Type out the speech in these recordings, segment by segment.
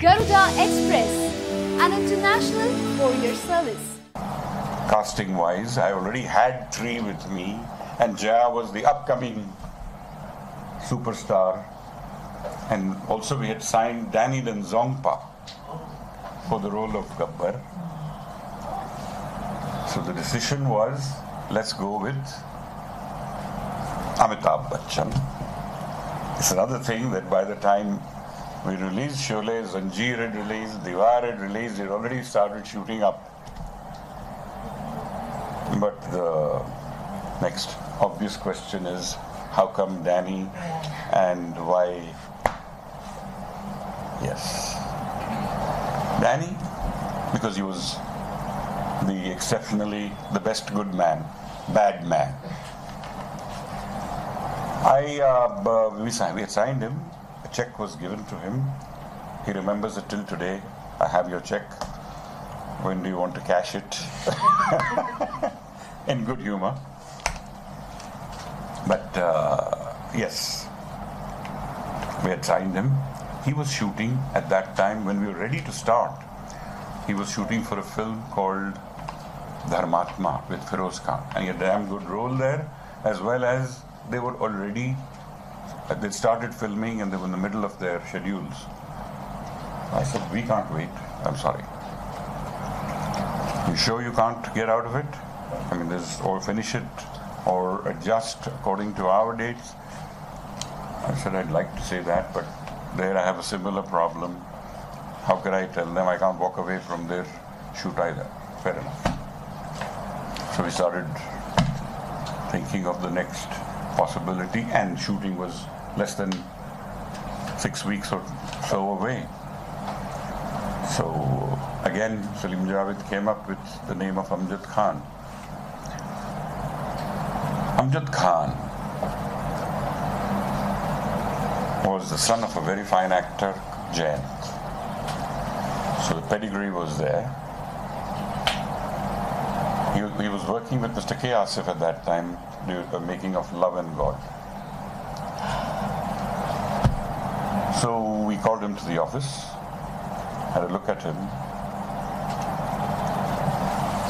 Garuda Express, an international courier service. Casting wise, I already had 3 with me, and Jaya was the upcoming superstar. And also we had signed Danny Zongpa for the role of Gabbar. So the decision was, let's go with Amitabh Bachchan. It's another thing that by the time we released Sholay, Zanjeer had released, Diwar had released, it already started shooting up. But the next obvious question is, how come Danny and why? Yes. Danny, because he was the best good man, bad man. We had signed him, a check was given to him. He remembers it till today. I have your check. When do you want to cash it? In good humor. But yes, we had signed him. He was shooting at that time when we were ready to start. He was shooting for a film called Dharmatma with Feroz Khan. And he had a damn good role there, as well as they were already, they started filming and they were in the middle of their schedules. I said, we can't wait. I'm sorry. You sure you can't get out of it? I mean, or finish it or adjust according to our dates? I said, I'd like to say that, but there I have a similar problem. How can I tell them I can't walk away from their shoot either? Fair enough. So we started thinking of the next possibility, and shooting was less than 6 weeks or so away. So again, Salim Javed came up with the name of Amjad Khan. Amjad Khan was the son of a very fine actor, Jayant. So the pedigree was there. He was working with Mr. K. Asif at that time, the making of Love and God. So we called him to the office, had a look at him,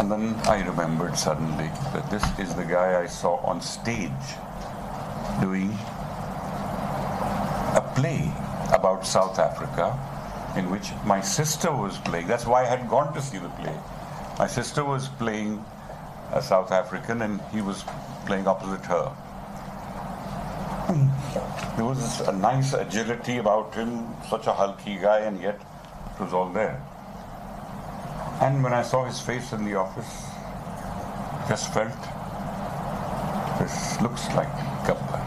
and then I remembered suddenly that this is the guy I saw on stage doing a play about South Africa in which my sister was playing. That's why I had gone to see the play. My sister was playing a South African and he was playing opposite her. There was a nice agility about him, such a hulky guy, and yet it was all there. And when I saw his face in the office, just felt, this looks like Gabbar.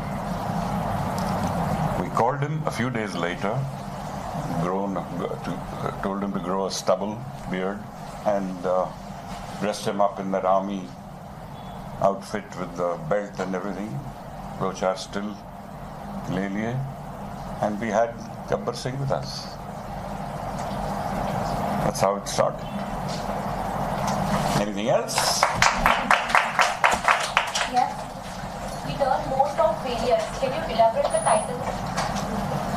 We called him a few days later, told him to grow a stubble beard, and dressed him up in that army outfit with the belt and everything, which are still le liye, and we had Gabbar Singh with us. That's how it started. Anything else? Yes. We learn more from failures. Can you elaborate the title?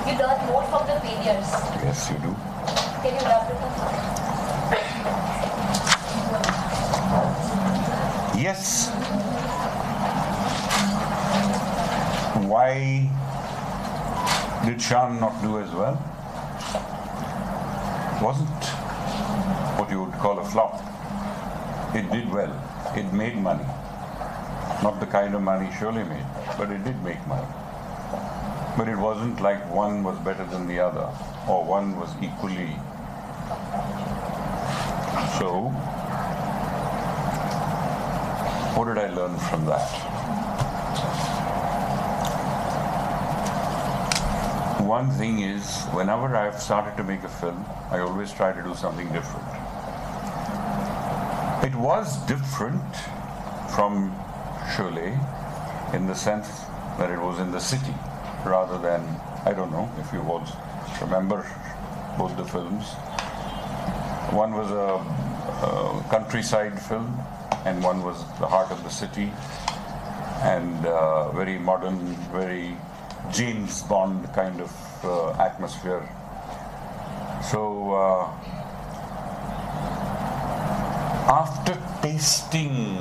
You learn more from the failures. Yes, you do. Can you elaborate on that? Yes. Why did Shan not do as well? Wasn't what you would call a flop. It did well. It made money. Not the kind of money Sholay made, but it did make money. But it wasn't like one was better than the other, or one was equally. So, what did I learn from that? One thing is, whenever I've started to make a film, I always try to do something different. It was different from Sholay in the sense that it was in the city rather than, I don't know if you all remember both the films. One was a countryside film and one was the heart of the city, and very modern, very James Bond kind of atmosphere. So after tasting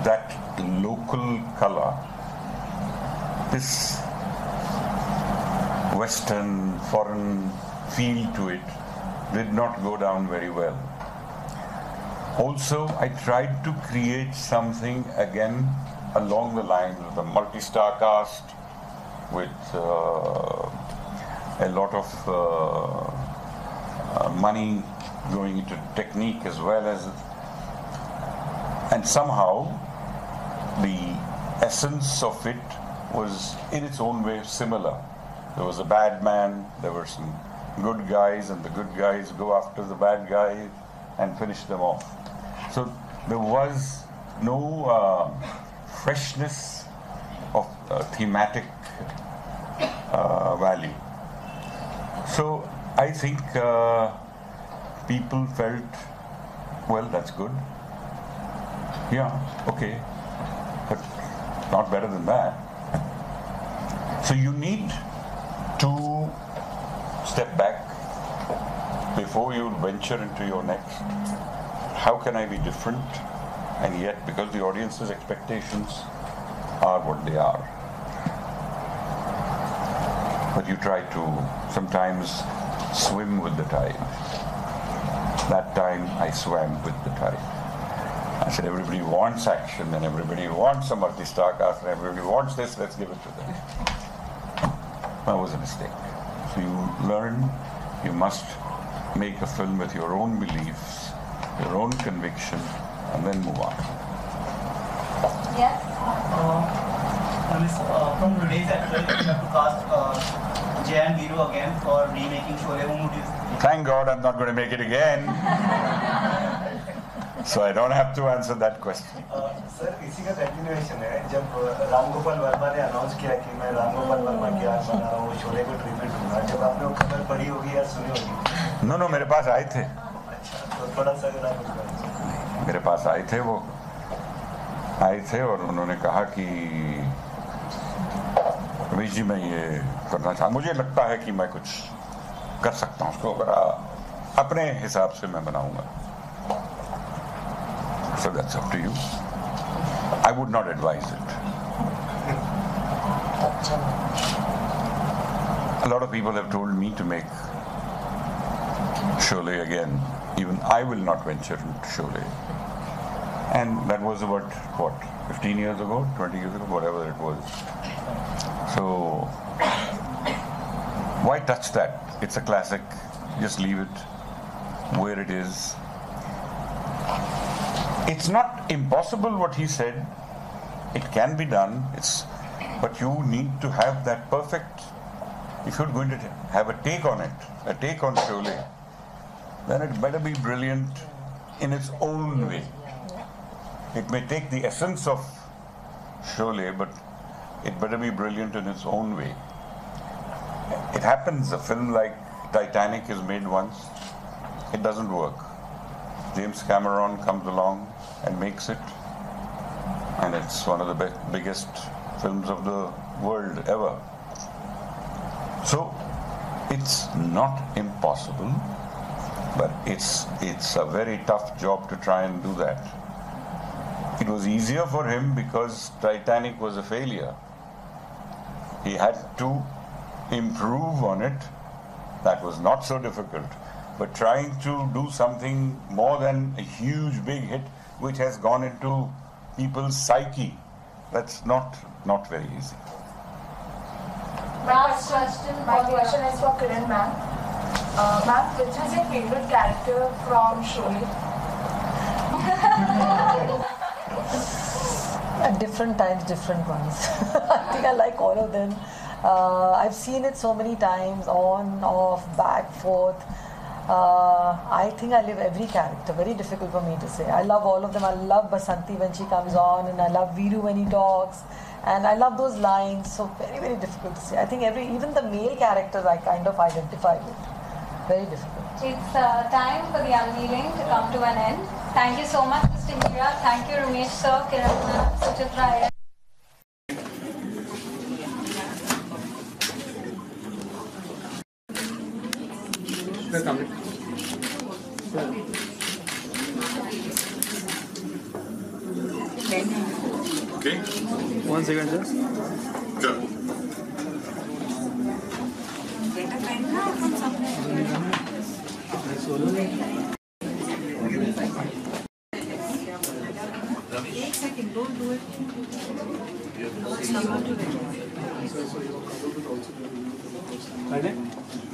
that local color, this Western, foreign feel to it did not go down very well. Also, I tried to create something again along the lines of the multi-star cast with a lot of money going into technique as well as, and somehow the essence of it was in its own way similar. There was a bad man, there were some good guys, and the good guys go after the bad guys and finish them off. So there was no freshness of thematic value. So I think people felt, well, that's good. Yeah, okay, but not better than that. So you need to step back before you venture into your next. How can I be different? And yet, because the audience's expectations are what they are. But you try to sometimes swim with the tide. That time I swam with the tide. I said, everybody wants action and everybody wants a multi-star cast and everybody wants this, let's give it to them. That was a mistake. So you learn, you must make a film with your own beliefs, your own conviction, and then move on. Yes? From today's actor, you have to cast Jay and Viru again for remaking Sholay. Whom would you say? Thank God I'm not going to make it again. So I don't have to answer that question. Sir इसी का continuation है जब राम गोपाल वर्मा ने announce किया कि मैं राम गोपाल वर्मा की आज बना रहा हूँ शोले को ट्रीटमेंट दूंगा जब आपने वो खबर पढ़ी होगी या सुनी होगी नो मेरे पास आए थे अच्छा तो थोड़ा सा मेरे पास आए थे और उन्होंने कहा कि रमेश जी मैं ये करना चाहता मुझे लगता है कि मैं कुछ कर सकता हूँ उसको अगर अपने हिसाब से मैं बनाऊंगा. So that's up to you. I would not advise it. A lot of people have told me to make Sholay again. Even I will not venture into Sholay. And that was about, 15 years ago, 20 years ago, whatever it was. So, why touch that? It's a classic. Just leave it where it is. It's not impossible what he said. It can be done. But you need to have that perfect. If you're going to have a take on it, a take on Sholay, then it better be brilliant in its own way. It may take the essence of Sholay, but it better be brilliant in its own way. It happens. A film like Titanic is made once. It doesn't work. James Cameron comes along and makes it, and it's one of the biggest films of the world ever. So it's not impossible, but it's a very tough job to try and do that. It was easier for him because Titanic was a failure. He had to improve on it. That was not so difficult. But trying to do something more than a huge big hit which has gone into people's psyche, that's not very easy. My question is for Kiran ma'am. Ma'am, which is your favorite character from Sholay? At different times, different ones. I think I like all of them. I've seen it so many times, on, off, back, forth. I think I live every character. Very difficult for me to say. I love all of them. I love Basanti when she comes on, and I love Viru when he talks, and I love those lines. So very, very difficult to say. I think even the male characters I kind of identify with. Very difficult. It's time for the unveiling to come to an end. Thank you so much, Mr. Hira. Thank you, Ramesh sir, Kiran ma'am, Suchitra. Sir, coming. Okay? 1 second, sir. Sure.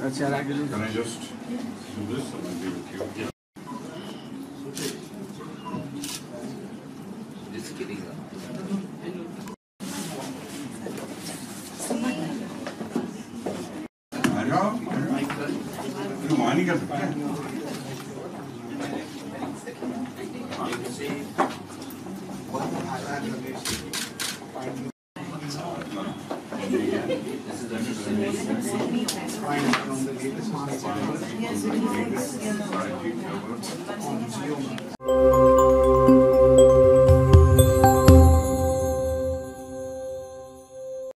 Can I just do this and I'll be with you? Just kidding. You money ka This is